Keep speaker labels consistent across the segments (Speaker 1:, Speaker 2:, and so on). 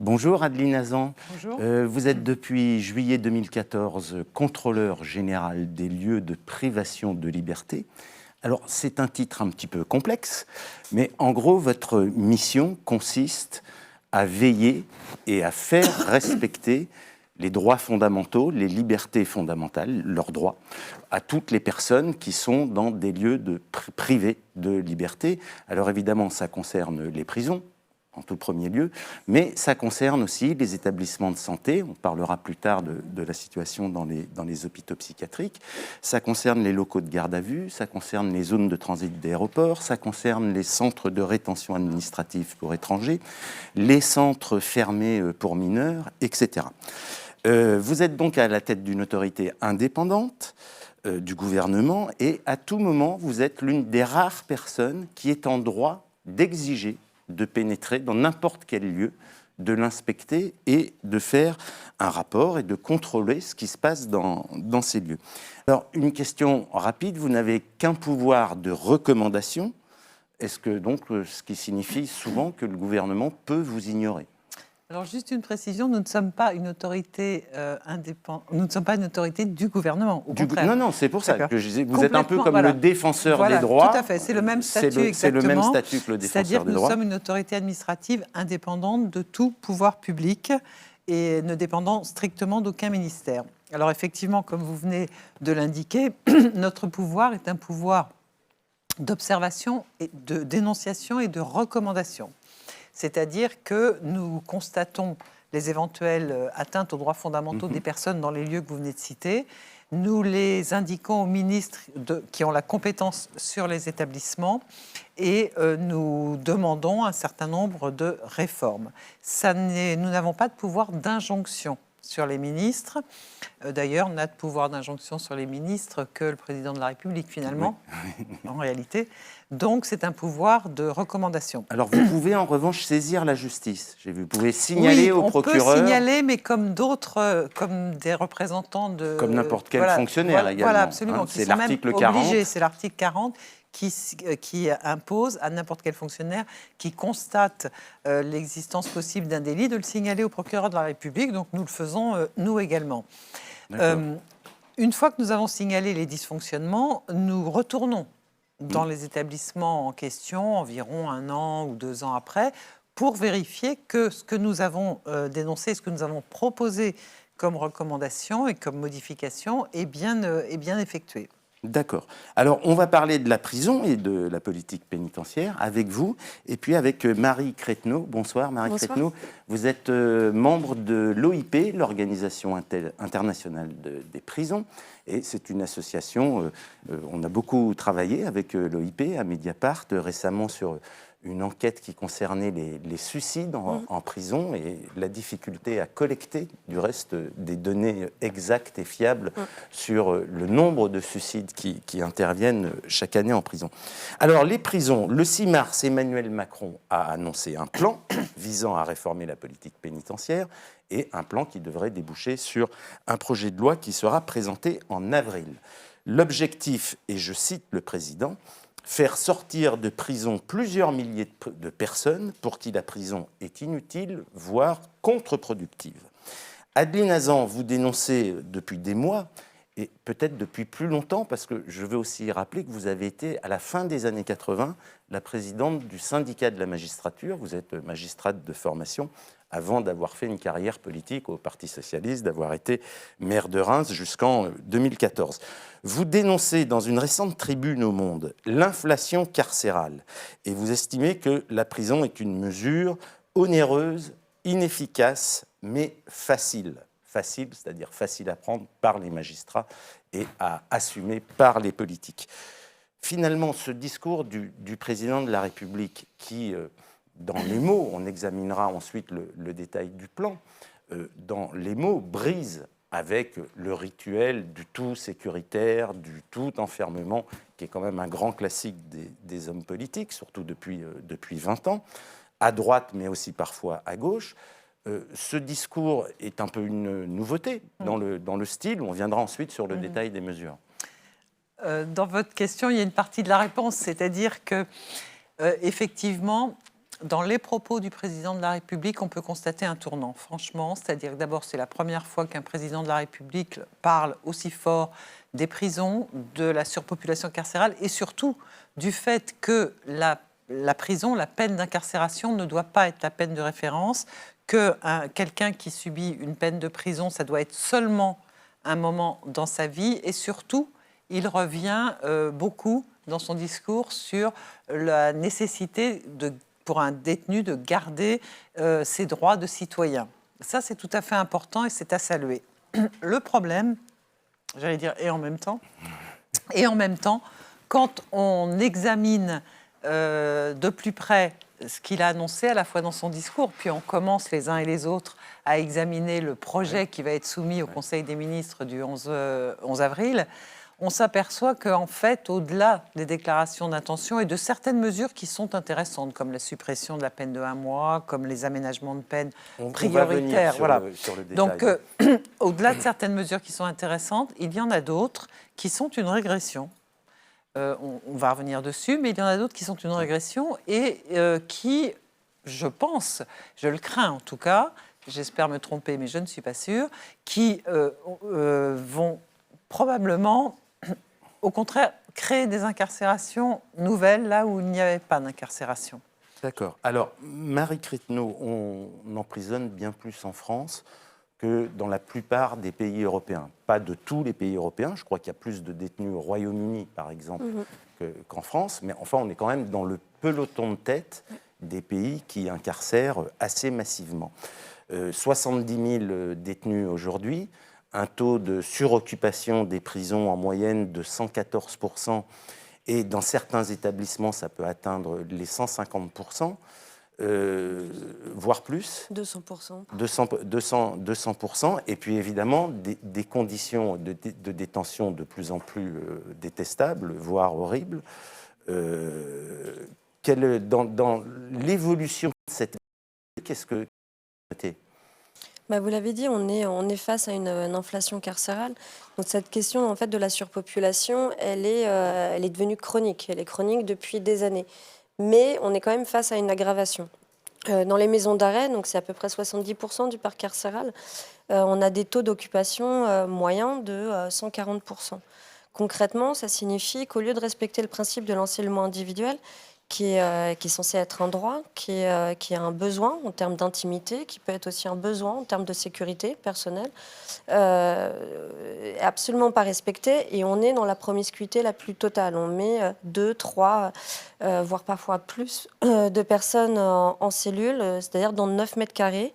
Speaker 1: Bonjour Adeline Hazan.
Speaker 2: Bonjour.
Speaker 1: Vous êtes depuis juillet 2014 contrôleur général des lieux de privation de liberté. Alors c'est un titre un petit peu complexe, mais en gros votre mission consiste à veiller et à faire respecter les droits fondamentaux, les libertés fondamentales, leurs droits, à toutes les personnes qui sont dans des lieux privés de liberté. Alors évidemment, ça concerne les prisons, en tout premier lieu, mais ça concerne aussi les établissements de santé. On parlera plus tard de la situation dans les hôpitaux psychiatriques. Ça concerne les locaux de garde à vue, ça concerne les zones de transit d'aéroports, ça concerne les centres de rétention administrative pour étrangers, les centres fermés pour mineurs, etc. Vous êtes donc à la tête d'une autorité indépendante du gouvernement et à tout moment, vous êtes l'une des rares personnes qui est en droit d'exiger de pénétrer dans n'importe quel lieu, de l'inspecter et de faire un rapport et de contrôler ce qui se passe dans ces lieux. Alors, une question rapide, vous n'avez qu'un pouvoir de recommandation. Est-ce que donc, ce qui signifie souvent que le gouvernement peut vous ignorer ?
Speaker 2: Alors, juste une précision, nous ne sommes pas une autorité indépendante, nous ne sommes pas une autorité du gouvernement, au contraire.
Speaker 1: Non, c'est pour ça que je disais, vous êtes un peu comme
Speaker 2: voilà.
Speaker 1: le défenseur des droits.
Speaker 2: Tout à fait, c'est le même statut exactement.
Speaker 1: C'est le même statut que le défenseur des droits.
Speaker 2: C'est-à-dire que nous sommes une autorité administrative indépendante de tout pouvoir public et ne dépendant strictement d'aucun ministère. Alors effectivement, comme vous venez de l'indiquer, notre pouvoir est un pouvoir d'observation, et de dénonciation et de recommandation. C'est-à-dire que nous constatons les éventuelles atteintes aux droits fondamentaux des personnes dans les lieux que vous venez de citer. Nous les indiquons aux ministres qui ont la compétence sur les établissements et nous demandons un certain nombre de réformes. Nous n'avons pas de pouvoir d'injonction sur les ministres. D'ailleurs, on n'a de pouvoir d'injonction sur les ministres que le président de la République, finalement, en réalité. Donc, c'est un pouvoir de recommandation.
Speaker 1: Alors, vous pouvez en revanche saisir la justice. J'ai vu, vous pouvez signaler au procureur.
Speaker 2: On peut signaler, mais comme d'autres, comme des représentants de...
Speaker 1: Comme n'importe quel fonctionnaire également.
Speaker 2: Voilà, absolument.
Speaker 1: Hein, c'est l'article 40.
Speaker 2: C'est l'article 40 qui impose à n'importe quel fonctionnaire qui constate l'existence possible d'un délit de le signaler au procureur de la République. Donc, nous le faisons, nous également. Une fois que nous avons signalé les dysfonctionnements, nous retournons dans les établissements en question, environ 1 an ou 2 ans après, pour vérifier que ce que nous avons dénoncé, ce que nous avons proposé comme recommandation et comme modification est bien effectué.
Speaker 1: D'accord. Alors, on va parler de la prison et de la politique pénitentiaire avec vous, et puis avec Marie Crétenot. Bonsoir, Marie Crétenot. Vous êtes membre de l'OIP, l'Organisation internationale des prisons, et c'est une association, on a beaucoup travaillé avec l'OIP à Mediapart récemment sur une enquête qui concernait les suicides en prison et la difficulté à collecter du reste des données exactes et fiables sur le nombre de suicides qui interviennent chaque année en prison. Alors les prisons, le 6 mars, Emmanuel Macron a annoncé un plan visant à réformer la politique pénitentiaire et un plan qui devrait déboucher sur un projet de loi qui sera présenté en avril. L'objectif, et je cite le président, faire sortir de prison plusieurs milliers de personnes pour qui la prison est inutile, voire contre-productive. Adeline Hazan, vous dénoncez depuis des mois, et peut-être depuis plus longtemps, parce que je veux aussi rappeler que vous avez été, à la fin des années 80, la présidente du syndicat de la magistrature. Vous êtes magistrate de formation, avant d'avoir fait une carrière politique au Parti socialiste, d'avoir été maire de Reims jusqu'en 2014. Vous dénoncez dans une récente tribune au Monde l'inflation carcérale et vous estimez que la prison est une mesure onéreuse, inefficace, mais facile. Facile, c'est-à-dire facile à prendre par les magistrats et à assumer par les politiques. Finalement, ce discours du président de la République qui... dans les mots, on examinera ensuite le détail du plan, dans les mots, brise avec le rituel du tout sécuritaire, du tout enfermement, qui est quand même un grand classique des hommes politiques, surtout depuis 20 ans, à droite, mais aussi parfois à gauche. Ce discours est un peu une nouveauté dans le style, on viendra ensuite sur le détail des mesures.
Speaker 2: Dans votre question, il y a une partie de la réponse, c'est-à-dire que, effectivement, Dans les propos du président de la République, on peut constater un tournant, franchement. C'est-à-dire que d'abord, c'est la première fois qu'un président de la République parle aussi fort des prisons, de la surpopulation carcérale et surtout du fait que la prison, la peine d'incarcération ne doit pas être la peine de référence, que quelqu'un qui subit une peine de prison, ça doit être seulement un moment dans sa vie. Et surtout, il revient beaucoup dans son discours sur la nécessité pour un détenu de garder ses droits de citoyen. Ça, c'est tout à fait important et c'est à saluer. Le problème, j'allais dire et en même temps, quand on examine de plus près ce qu'il a annoncé à la fois dans son discours, puis on commence les uns et les autres à examiner le projet qui va être soumis au Conseil des ministres du 11 avril, on s'aperçoit qu'en fait, au-delà des déclarations d'intention et de certaines mesures qui sont intéressantes, comme la suppression de la peine de 1 mois, comme les aménagements de peine prioritaires.
Speaker 1: Sur le détail.
Speaker 2: Donc, au-delà de certaines mesures qui sont intéressantes, il y en a d'autres qui sont une régression. On va revenir dessus, mais il y en a d'autres qui sont une régression et qui, je pense, je le crains en tout cas, j'espère me tromper, mais je ne suis pas sûre, qui vont probablement, au contraire, créer des incarcérations nouvelles là où il n'y avait pas d'incarcération.
Speaker 1: D'accord. Alors, Marie Cretineau, on emprisonne bien plus en France que dans la plupart des pays européens. Pas de tous les pays européens. Je crois qu'il y a plus de détenus au Royaume-Uni, par exemple, qu'en France. Mais enfin, on est quand même dans le peloton de tête des pays qui incarcèrent assez massivement. 70 000 détenus aujourd'hui, un taux de suroccupation des prisons en moyenne de 114%, et dans certains établissements, ça peut atteindre les 150%. Voire plus.
Speaker 3: 200%.
Speaker 1: 200%. Et puis évidemment, des conditions de détention de plus en plus détestables, voire horribles. Dans l'évolution de cette... Qu'est-ce que...
Speaker 3: Vous l'avez dit, on est face à une inflation carcérale. Donc cette question en fait, de la surpopulation, elle est devenue chronique. Elle est chronique depuis des années. Mais on est quand même face à une aggravation. Dans les maisons d'arrêt, donc c'est à peu près 70% du parc carcéral, on a des taux d'occupation moyens de 140%. Concrètement, ça signifie qu'au lieu de respecter le principe de l'encellulement individuel, qui est censé être un droit, qui a un besoin en termes d'intimité, qui peut être aussi un besoin en termes de sécurité personnelle, absolument pas respecté. Et on est dans la promiscuité la plus totale. On met 2, 3, voire parfois plus de personnes en cellule, c'est-à-dire dans 9 mètres carrés,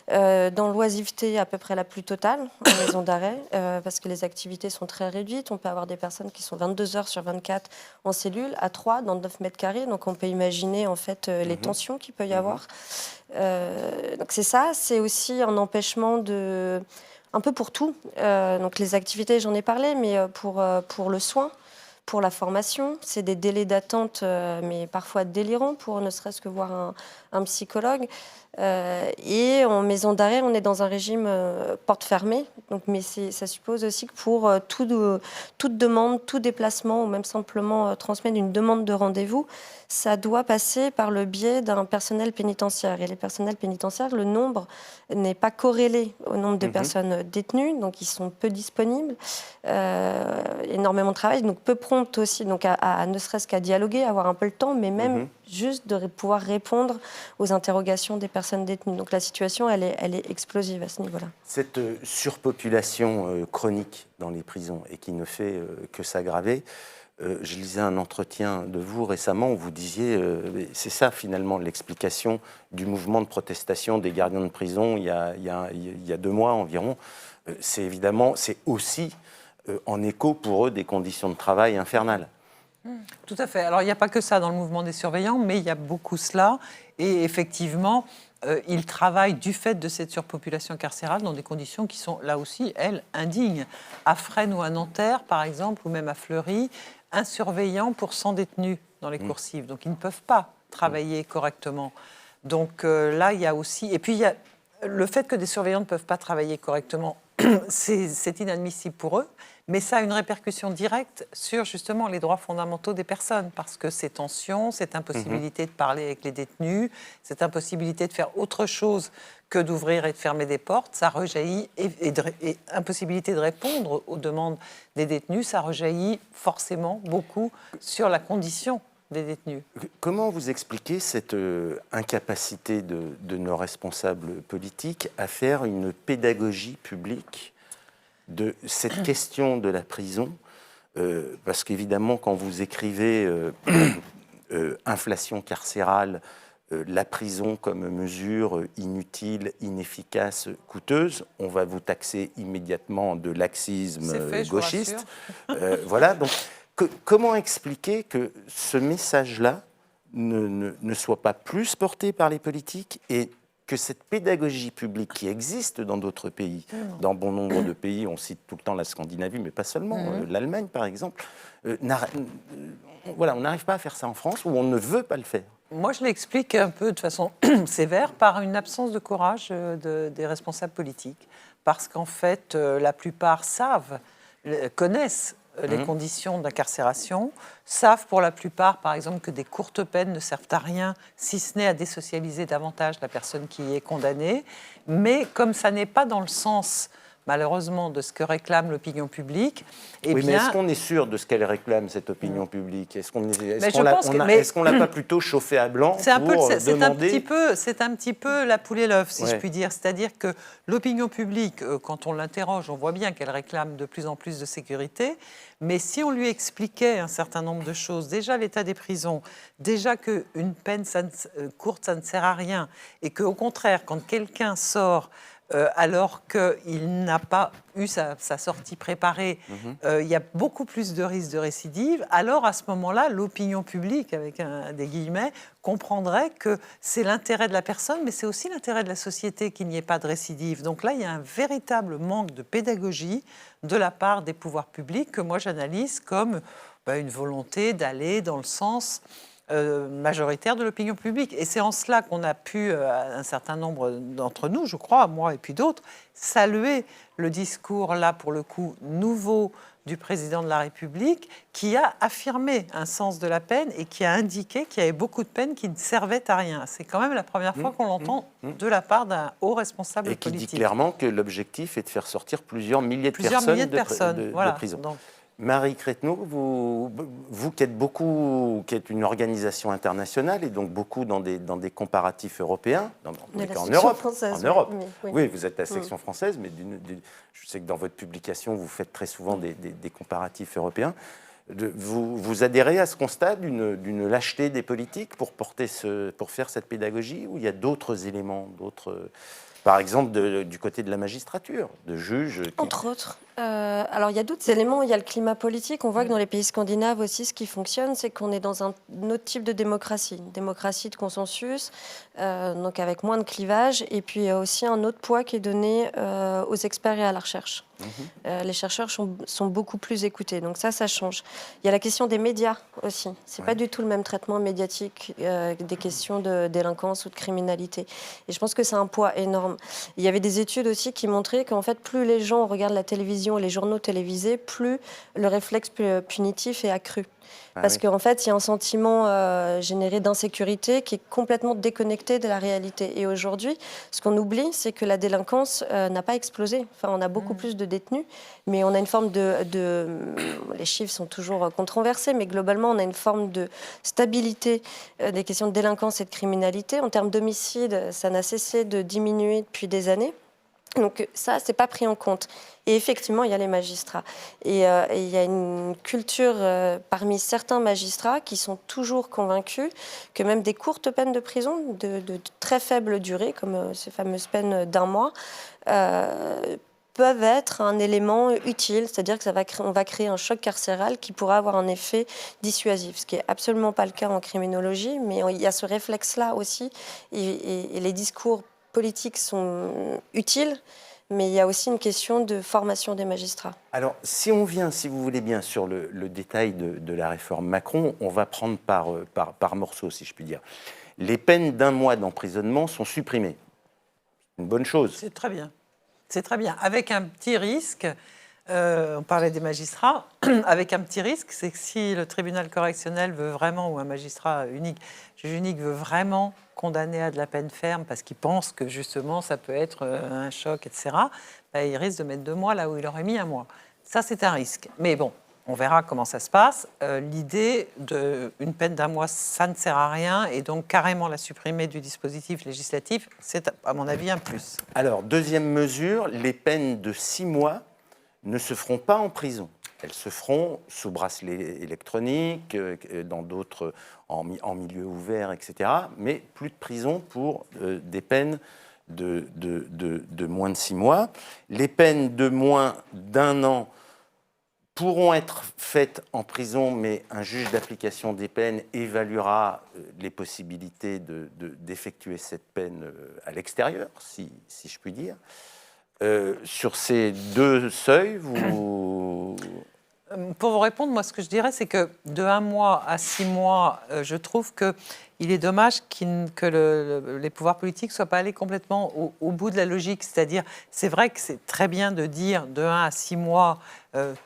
Speaker 3: dans l'oisiveté à peu près la plus totale en maison d'arrêt, parce que les activités sont très réduites. On peut avoir des personnes qui sont 22 heures sur 24 en cellule, à 3 dans 9 mètres carrés. Donc on peut imaginer en fait les tensions qu'il peut y avoir. Donc c'est ça, c'est aussi un empêchement de... un peu pour tout. Donc les activités, j'en ai parlé, mais pour le soin, pour la formation, c'est des délais d'attente, mais parfois délirants pour ne serait-ce que voir un psychologue. Et en maison d'arrêt, on est dans un régime porte fermée. Donc, mais ça suppose aussi que pour toute demande, tout déplacement, ou même simplement transmettre une demande de rendez-vous, ça doit passer par le biais d'un personnel pénitentiaire. Et les personnels pénitentiaires, le nombre n'est pas corrélé au nombre de personnes détenues, donc ils sont peu disponibles, énormément de travail, donc peu promptes aussi, donc à ne serait-ce qu'à dialoguer, avoir un peu le temps, mais même juste de pouvoir répondre aux interrogations des personnes détenues. Donc la situation, elle est explosive à ce niveau-là.
Speaker 1: Cette surpopulation chronique dans les prisons et qui ne fait que s'aggraver, je lisais un entretien de vous récemment où vous disiez, c'est ça finalement l'explication du mouvement de protestation des gardiens de prison il y a 2 mois environ. C'est évidemment, c'est aussi en écho pour eux des conditions de travail infernales.
Speaker 2: Tout à fait. Alors il n'y a pas que ça dans le mouvement des surveillants, mais il y a beaucoup cela. Et effectivement, ils travaillent du fait de cette surpopulation carcérale dans des conditions qui sont là aussi, elles, indignes. À Fresnes ou à Nanterre, par exemple, ou même à Fleury, un surveillant pour 100 détenus dans les coursives. Donc ils ne peuvent pas travailler correctement. Donc là, il y a aussi... Et puis il y a le fait que des surveillants ne peuvent pas travailler correctement c'est inadmissible pour eux, mais ça a une répercussion directe sur justement les droits fondamentaux des personnes, parce que ces tensions, cette impossibilité de parler avec les détenus, cette impossibilité de faire autre chose que d'ouvrir et de fermer des portes, ça rejaillit, et impossibilité de répondre aux demandes des détenus, ça rejaillit forcément beaucoup sur la condition des détenus.
Speaker 1: Comment vous expliquez cette incapacité de nos responsables politiques à faire une pédagogie publique de cette question de la prison, parce qu'évidemment, quand vous écrivez inflation carcérale, la prison comme mesure inutile, inefficace, coûteuse, on va vous taxer immédiatement de laxisme gauchiste. Voilà, donc comment expliquer que ce message-là ne soit pas plus porté par les politiques et que cette pédagogie publique qui existe dans d'autres pays, dans bon nombre de pays, on cite tout le temps la Scandinavie, mais pas seulement, l'Allemagne par exemple, voilà, on n'arrive pas à faire ça en France ou on ne veut pas le faire.
Speaker 2: Moi, je l'explique un peu de façon sévère par une absence de courage des responsables politiques. Parce qu'en fait, la plupart connaissent les conditions d'incarcération, savent pour la plupart, par exemple, que des courtes peines ne servent à rien, si ce n'est à désocialiser davantage la personne qui est condamnée. Mais comme ça n'est pas dans le sens, malheureusement, de ce que réclame l'opinion publique,
Speaker 1: eh bien... Mais est-ce qu'on est sûr de ce qu'elle réclame, cette opinion publique? Est-ce qu'on ne l'a pas plutôt chauffé à blanc
Speaker 2: c'est un petit peu la poule et l'œuf, si je puis dire. C'est-à-dire que l'opinion publique, quand on l'interroge, on voit bien qu'elle réclame de plus en plus de sécurité, mais si on lui expliquait un certain nombre de choses, déjà l'état des prisons, déjà qu'une peine courte, ça ne sert à rien, et qu'au contraire, quand quelqu'un sort... alors qu'il n'a pas eu sa sortie préparée, il y a beaucoup plus de risques de récidive, alors à ce moment-là, l'opinion publique, avec des guillemets, comprendrait que c'est l'intérêt de la personne, mais c'est aussi l'intérêt de la société qu'il n'y ait pas de récidive. Donc là, il y a un véritable manque de pédagogie de la part des pouvoirs publics que moi j'analyse comme une volonté d'aller dans le sens... majoritaire de l'opinion publique. Et c'est en cela qu'on a pu, un certain nombre d'entre nous, je crois, moi et puis d'autres, saluer le discours, là, pour le coup, nouveau du président de la République, qui a affirmé un sens de la peine et qui a indiqué qu'il y avait beaucoup de peines qui ne servaient à rien. C'est quand même la première fois qu'on l'entend de la part d'un haut responsable politique.
Speaker 1: Et qui dit clairement que l'objectif est de faire sortir plusieurs milliers de personnes de prison. Donc, Marie Crèteneau, vous qui êtes une organisation internationale et donc beaucoup dans des comparatifs européens, en Europe. Oui, vous êtes la section française, mais je sais que dans votre publication, vous faites très souvent des comparatifs européens. Vous adhérez à ce constat d'une lâcheté des politiques pour faire cette pédagogie, ou il y a d'autres éléments, par exemple du côté de la magistrature, de juges
Speaker 3: Entre autres. Alors, il y a d'autres éléments. Il y a le climat politique. On voit que dans les pays scandinaves aussi, ce qui fonctionne, c'est qu'on est dans un autre type de démocratie. Une démocratie de consensus, donc avec moins de clivage. Et puis, il y a aussi un autre poids qui est donné aux experts et à la recherche. Les chercheurs sont beaucoup plus écoutés. Donc ça change. Il y a la question des médias aussi. C'est pas du tout le même traitement médiatique des questions de délinquance ou de criminalité. Et je pense que c'est un poids énorme. Il y avait des études aussi qui montraient qu'en fait, plus les gens regardent la télévision et les journaux télévisés, plus le réflexe punitif est accru. Parce qu'en fait, il y a un sentiment généré d'insécurité qui est complètement déconnecté de la réalité. Et aujourd'hui, ce qu'on oublie, c'est que la délinquance n'a pas explosé. Enfin, on a beaucoup plus de détenus, mais on a une forme les chiffres sont toujours controversés, mais globalement, on a une forme de stabilité des questions de délinquance et de criminalité. En termes d'homicide, ça n'a cessé de diminuer depuis des années. Donc ça, c'est pas pris en compte. Et effectivement, il y a les magistrats. Et il y a une culture parmi certains magistrats qui sont toujours convaincus que même des courtes peines de prison, de très faible durée, comme ces fameuses peines d'1 mois, peuvent être un élément utile, c'est-à-dire qu'on va créer un choc carcéral qui pourra avoir un effet dissuasif, ce qui n'est absolument pas le cas en criminologie, mais il y a ce réflexe-là aussi, et les discours politiques sont utiles, mais il y a aussi une question de formation des magistrats.
Speaker 1: Alors, si on vient, si vous voulez bien, sur le détail de la réforme Macron, on va prendre par morceaux, si je puis dire. Les peines d'1 mois d'emprisonnement sont supprimées. Une bonne chose.
Speaker 2: C'est très bien. C'est très bien. Avec un petit risque, on parlait des magistrats, avec un petit risque, c'est que si le tribunal correctionnel veut vraiment, ou un magistrat unique, juge unique veut vraiment condamner à de la peine ferme parce qu'il pense que justement ça peut être un choc, etc., ben, il risque de mettre 2 mois là où il aurait mis 1 mois. Ça, c'est un risque. Mais bon, on verra comment ça se passe. L'idée d'une peine d'1 mois, ça ne sert à rien. Et donc, carrément la supprimer du dispositif législatif, c'est, à mon avis, un plus.
Speaker 1: Alors, deuxième mesure, les peines de 6 mois ne se feront pas en prison. Elles se feront sous bracelet électronique, dans d'autres, en milieu ouvert, etc. Mais plus de prison pour des peines de moins de 6 mois. Les peines de moins d'1 an pourront être faites en prison, mais un juge d'application des peines évaluera les possibilités d'effectuer cette peine à l'extérieur, si je puis dire. Sur ces 2 seuils, vous...
Speaker 2: Pour vous répondre, moi, ce que je dirais, c'est que de 1 mois à 6 mois, je trouve qu'il est dommage que les pouvoirs politiques ne soient pas allés complètement au bout de la logique. C'est-à-dire, c'est vrai que c'est très bien de dire de 1 à 6 mois,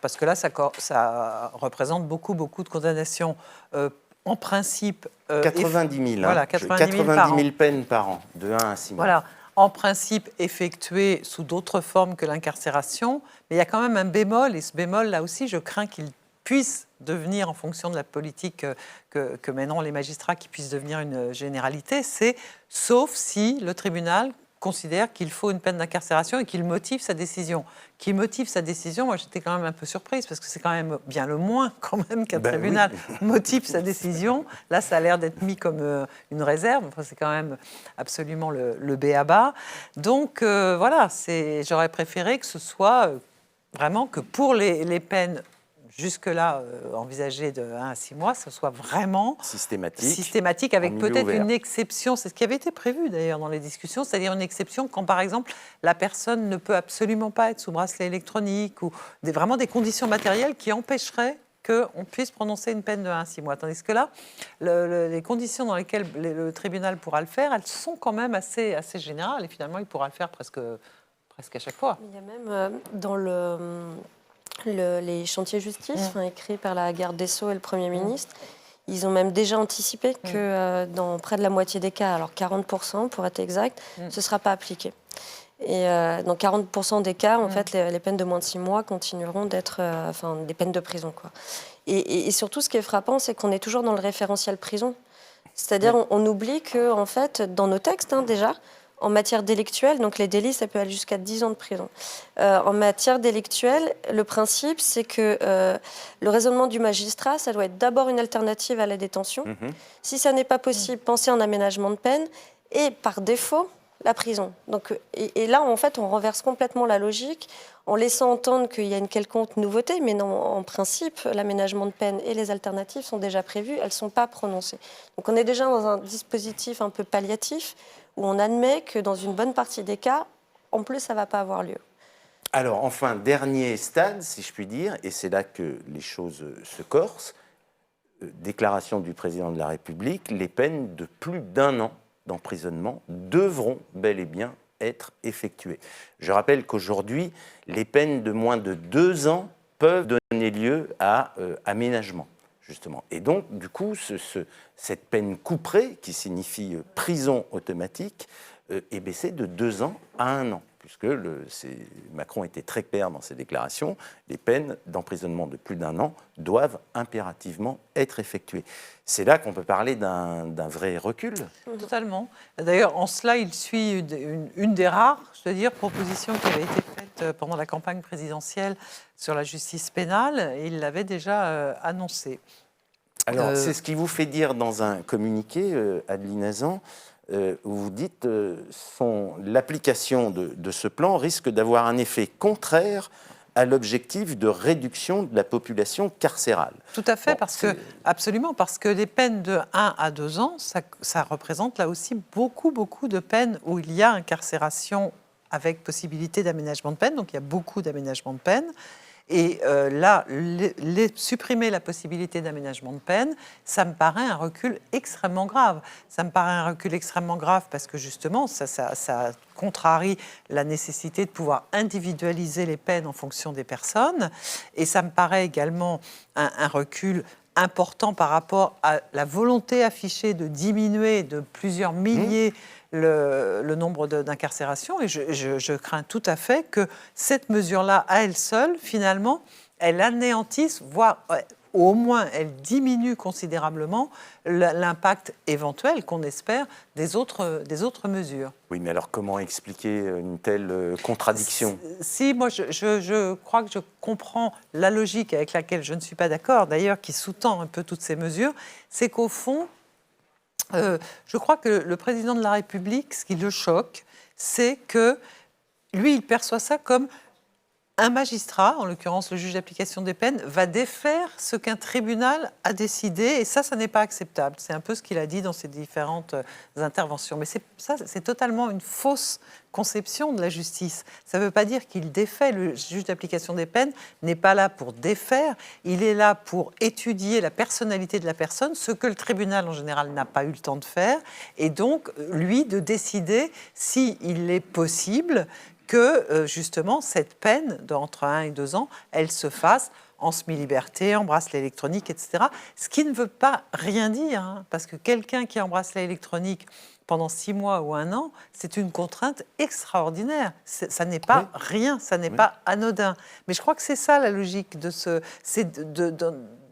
Speaker 2: parce que là, ça représente beaucoup de condamnations. En principe...
Speaker 1: 90 000,
Speaker 2: voilà, 90 000
Speaker 1: peines par an, de 1 à 6 mois.
Speaker 2: Voilà. En principe effectué sous d'autres formes que l'incarcération, mais il y a quand même un bémol, et ce bémol, là aussi, je crains qu'il puisse devenir, en fonction de la politique que mèneront les magistrats, qui puisse devenir une généralité, c'est sauf si le tribunal considère qu'il faut une peine d'incarcération et qu'il motive sa décision. Qu'il motive sa décision, moi j'étais quand même un peu surprise, parce que c'est quand même bien le moins quand même qu'un tribunal motive sa décision. Là, ça a l'air d'être mis comme une réserve, enfin, c'est quand même absolument le b.a.-ba. Donc voilà, j'aurais préféré que ce soit vraiment que pour les peines jusque-là envisagé de 1 à 6 mois, ce soit vraiment systématique avec peut-être une exception. C'est ce qui avait été prévu d'ailleurs dans les discussions, c'est-à-dire une exception quand par exemple la personne ne peut absolument pas être sous bracelet électronique ou vraiment des conditions matérielles qui empêcheraient qu'on puisse prononcer une peine de 1 à 6 mois. Tandis que là, les conditions dans lesquelles le tribunal pourra le faire, elles sont quand même assez générales et finalement il pourra le faire presque à chaque fois.
Speaker 3: Il y a même dans les chantiers justice, écrits par la garde des Sceaux et le Premier ministre, ils ont même déjà anticipé que dans près de la moitié des cas, alors 40% pour être exact, ce ne sera pas appliqué. Et dans 40% des cas, en fait, les peines de moins de 6 mois continueront d'être des peines de prison, quoi. Et surtout, ce qui est frappant, c'est qu'on est toujours dans le référentiel prison. C'est-à-dire, on oublie que, en fait, dans nos textes, déjà, en matière délictuelle, donc les délits, ça peut aller jusqu'à 10 ans de prison. En matière délictuelle, le principe, c'est que le raisonnement du magistrat, ça doit être d'abord une alternative à la détention. Si ça n'est pas possible, penser en aménagement de peine et, par défaut, la prison. Donc, et là, en fait, on renverse complètement la logique en laissant entendre qu'il y a une quelconque nouveauté, mais non, en principe, l'aménagement de peine et les alternatives sont déjà prévues, elles ne sont pas prononcées. Donc on est déjà dans un dispositif un peu palliatif, où on admet que dans une bonne partie des cas, en plus, ça ne va pas avoir lieu.
Speaker 1: Alors, enfin, dernier stade, si je puis dire, et c'est là que les choses se corsent, déclaration du président de la République, les peines de plus d'1 an d'emprisonnement devront bel et bien être effectuées. Je rappelle qu'aujourd'hui, les peines de moins de 2 ans peuvent donner lieu à aménagement, justement. Et donc, du coup, cette peine couperée, qui signifie prison automatique, est baissée de 2 ans à 1 an, puisque Macron était très clair dans ses déclarations, les peines d'emprisonnement de plus d'1 an doivent impérativement être effectuées. C'est là qu'on peut parler d'un vrai recul.
Speaker 2: Totalement. D'ailleurs, en cela, il suit une des rares, je veux dire, propositions qui avait été faite pendant la campagne présidentielle sur la justice pénale, et il l'avait déjà annoncé.
Speaker 1: Alors, c'est ce qui vous fait dire dans un communiqué, Adeline Hazan, où vous dites l'application de ce plan risque d'avoir un effet contraire à l'objectif de réduction de la population carcérale.
Speaker 2: Tout à fait, absolument, parce que les peines de 1 à 2 ans, ça représente là aussi beaucoup de peines où il y a incarcération avec possibilité d'aménagement de peine, donc il y a beaucoup d'aménagement de peine. Et là, supprimer la possibilité d'aménagement de peine, ça me paraît un recul extrêmement grave. Ça me paraît un recul extrêmement grave parce que justement, ça contrarie la nécessité de pouvoir individualiser les peines en fonction des personnes. Et ça me paraît également un recul important par rapport à la volonté affichée de diminuer de plusieurs milliers le nombre d'incarcérations. Et je crains tout à fait que cette mesure-là, à elle seule, finalement, elle anéantisse, voire au moins elle diminue considérablement l'impact éventuel, qu'on espère, des autres mesures.
Speaker 1: Oui, mais alors comment expliquer une telle contradiction ?
Speaker 2: Si, moi je crois que je comprends la logique avec laquelle je ne suis pas d'accord, d'ailleurs, qui sous-tend un peu toutes ces mesures, c'est qu'au fond, je crois que le président de la République, ce qui le choque, c'est que lui, il perçoit ça comme un magistrat, en l'occurrence le juge d'application des peines, va défaire ce qu'un tribunal a décidé, et ça n'est pas acceptable. C'est un peu ce qu'il a dit dans ses différentes interventions. Mais c'est totalement une fausse conception de la justice. Ça ne veut pas dire qu'il défait. Le juge d'application des peines n'est pas là pour défaire, il est là pour étudier la personnalité de la personne, ce que le tribunal en général n'a pas eu le temps de faire, et donc lui de décider s'il est possible que justement cette peine d'entre 1 et 2 ans, elle se fasse en semi-liberté, en bracelet électronique, etc. Ce qui ne veut pas rien dire, hein, parce que quelqu'un qui est en bracelet électronique pendant 6 mois ou 1 an, c'est une contrainte extraordinaire. Ça n'est pas rien, ça n'est pas anodin. Mais je crois que c'est ça la logique c'est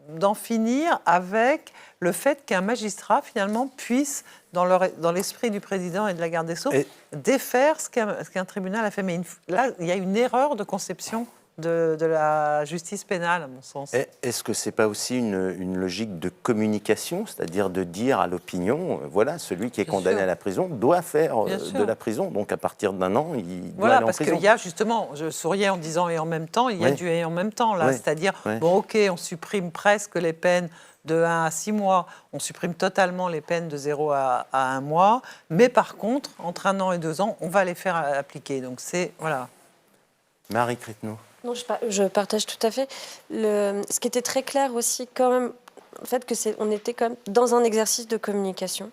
Speaker 2: d'en finir avec le fait qu'un magistrat, finalement, puisse, dans l'esprit du président et de la garde des Sceaux, défaire ce qu'un tribunal a fait. Mais là, il y a une erreur de conception de la justice pénale, à mon sens.
Speaker 1: Est-ce que ce n'est pas aussi une logique de communication, c'est-à-dire de dire à l'opinion, voilà, celui qui est condamné à la prison doit faire de la prison, donc à partir d'1 an, il doit aller en prison.
Speaker 2: Voilà, parce qu'il y a justement, je souriais en disant « et en même temps », il y a du « et en même temps », là, c'est-à-dire, bon, ok, on supprime presque les peines de 1 à 6 mois, on supprime totalement les peines de 0 à 1 mois, mais par contre, entre 1 an et 2 ans, on va les faire appliquer. Donc c'est, voilà.
Speaker 1: Marie Cretineau.
Speaker 3: Non, je partage tout à fait. Ce qui était très clair aussi, quand même, en fait, on était quand même dans un exercice de communication.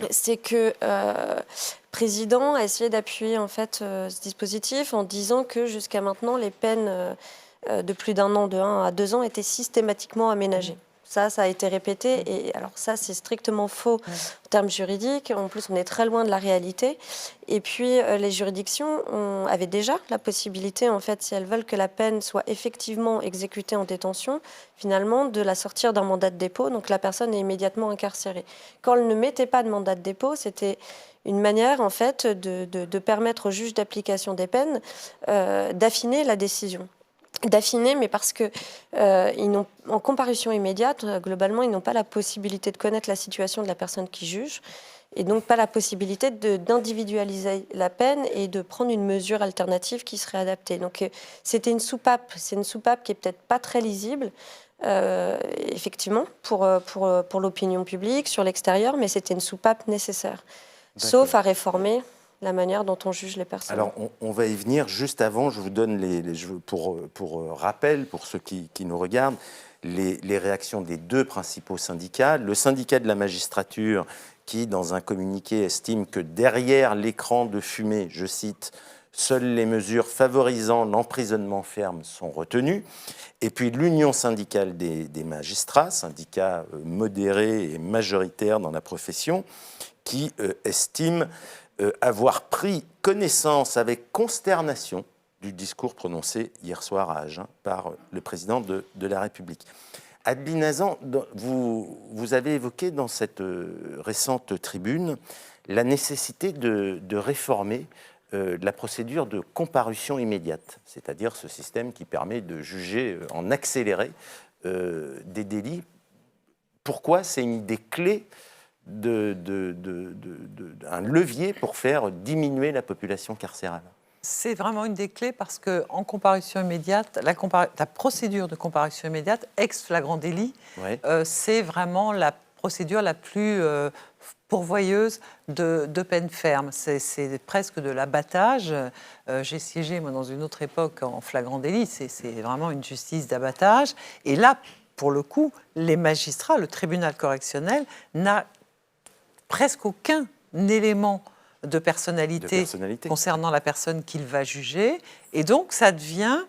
Speaker 3: C'est que le président a essayé d'appuyer en fait ce dispositif en disant que jusqu'à maintenant, les peines de plus d'1 an, de 1 à 2 ans, étaient systématiquement aménagées. Ça a été répété, et alors ça, c'est strictement faux en termes juridiques. En plus, on est très loin de la réalité. Et puis, les juridictions avaient déjà la possibilité, en fait, si elles veulent que la peine soit effectivement exécutée en détention, finalement, de la sortir d'un mandat de dépôt. Donc, la personne est immédiatement incarcérée. Quand elle ne mettait pas de mandat de dépôt, c'était une manière, en fait, de permettre au juge d'application des peines d'affiner la décision. D'affiner, mais parce que en comparution immédiate, globalement, ils n'ont pas la possibilité de connaître la situation de la personne qui juge, et donc pas la possibilité d'individualiser la peine et de prendre une mesure alternative qui serait adaptée. Donc c'était une soupape. C'est une soupape qui est peut-être pas très lisible, effectivement, pour l'opinion publique, sur l'extérieur, mais c'était une soupape nécessaire, sauf à réformer la manière dont on juge les personnes.
Speaker 1: Alors, on va y venir. Juste avant, je vous donne, pour rappel, pour ceux qui nous regardent, les réactions des 2 principaux syndicats. Le syndicat de la magistrature qui, dans un communiqué, estime que derrière l'écran de fumée, je cite, « seules les mesures favorisant l'emprisonnement ferme sont retenues ». Et puis l'Union syndicale des magistrats, syndicat modéré et majoritaire dans la profession, qui estime avoir pris connaissance avec consternation du discours prononcé hier soir à Agen par le président de la République. Adeline Hazan, vous avez évoqué dans cette récente tribune la nécessité de réformer la procédure de comparution immédiate, c'est-à-dire ce système qui permet de juger en accéléré des délits. Pourquoi c'est une idée clé un levier pour faire diminuer la population carcérale?
Speaker 2: C'est vraiment une des clés parce qu'en comparution immédiate, la procédure de comparution immédiate, ex flagrant délit, c'est vraiment la procédure la plus pourvoyeuse de peine ferme. C'est presque de l'abattage. J'ai siégé, moi, dans une autre époque en flagrant délit. C'est vraiment une justice d'abattage. Et là, pour le coup, les magistrats, le tribunal correctionnel n'a presque aucun élément de personnalité concernant la personne qu'il va juger. Et donc, ça devient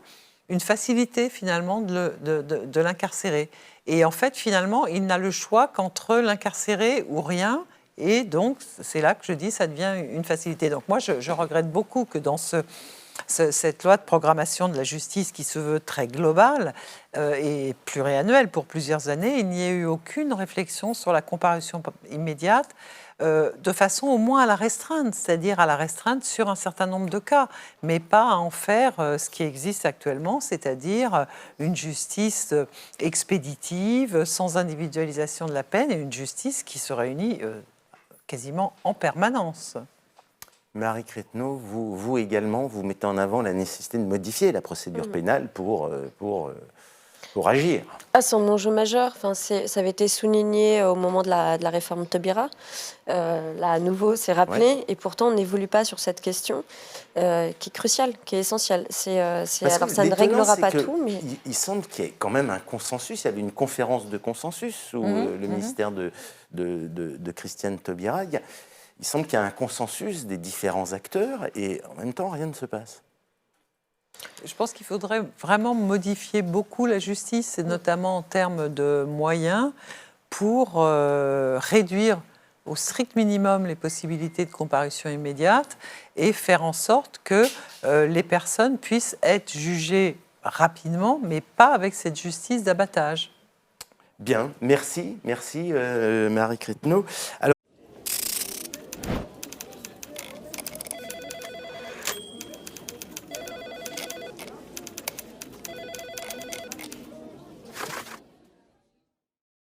Speaker 2: une facilité, finalement, de l'incarcérer. Et en fait, finalement, il n'a le choix qu'entre l'incarcérer ou rien. Et donc, c'est là que je dis ça devient une facilité. Donc moi, je regrette beaucoup que dans cette loi de programmation de la justice qui se veut très globale et pluriannuelle pour plusieurs années, il n'y ait eu aucune réflexion sur la comparution immédiate de façon au moins à la restreindre, c'est-à-dire à la restreindre sur un certain nombre de cas, mais pas à en faire ce qui existe actuellement, c'est-à-dire une justice expéditive, sans individualisation de la peine, et une justice qui se réunit quasiment en permanence.
Speaker 1: Marie Cretineau, vous également, vous mettez en avant la nécessité de modifier la procédure pénale pour agir.
Speaker 3: Ah, c'est un enjeu majeur. Enfin, ça avait été souligné au moment de la réforme Taubira. Là, à nouveau, c'est rappelé. Ouais. Et pourtant, on n'évolue pas sur cette question qui est cruciale, qui est essentielle. Alors, ça ne réglera pas tout. Mais
Speaker 1: il semble qu'il y ait quand même un consensus. Il y avait une conférence de consensus sous le ministère de Christiane Taubira. Il semble qu'il y a un consensus des différents acteurs et en même temps, rien ne se passe.
Speaker 2: Je pense qu'il faudrait vraiment modifier beaucoup la justice, et notamment en termes de moyens, pour réduire au strict minimum les possibilités de comparution immédiate et faire en sorte que les personnes puissent être jugées rapidement, mais pas avec cette justice d'abattage.
Speaker 1: Bien, merci Marie Cretineau. Alors,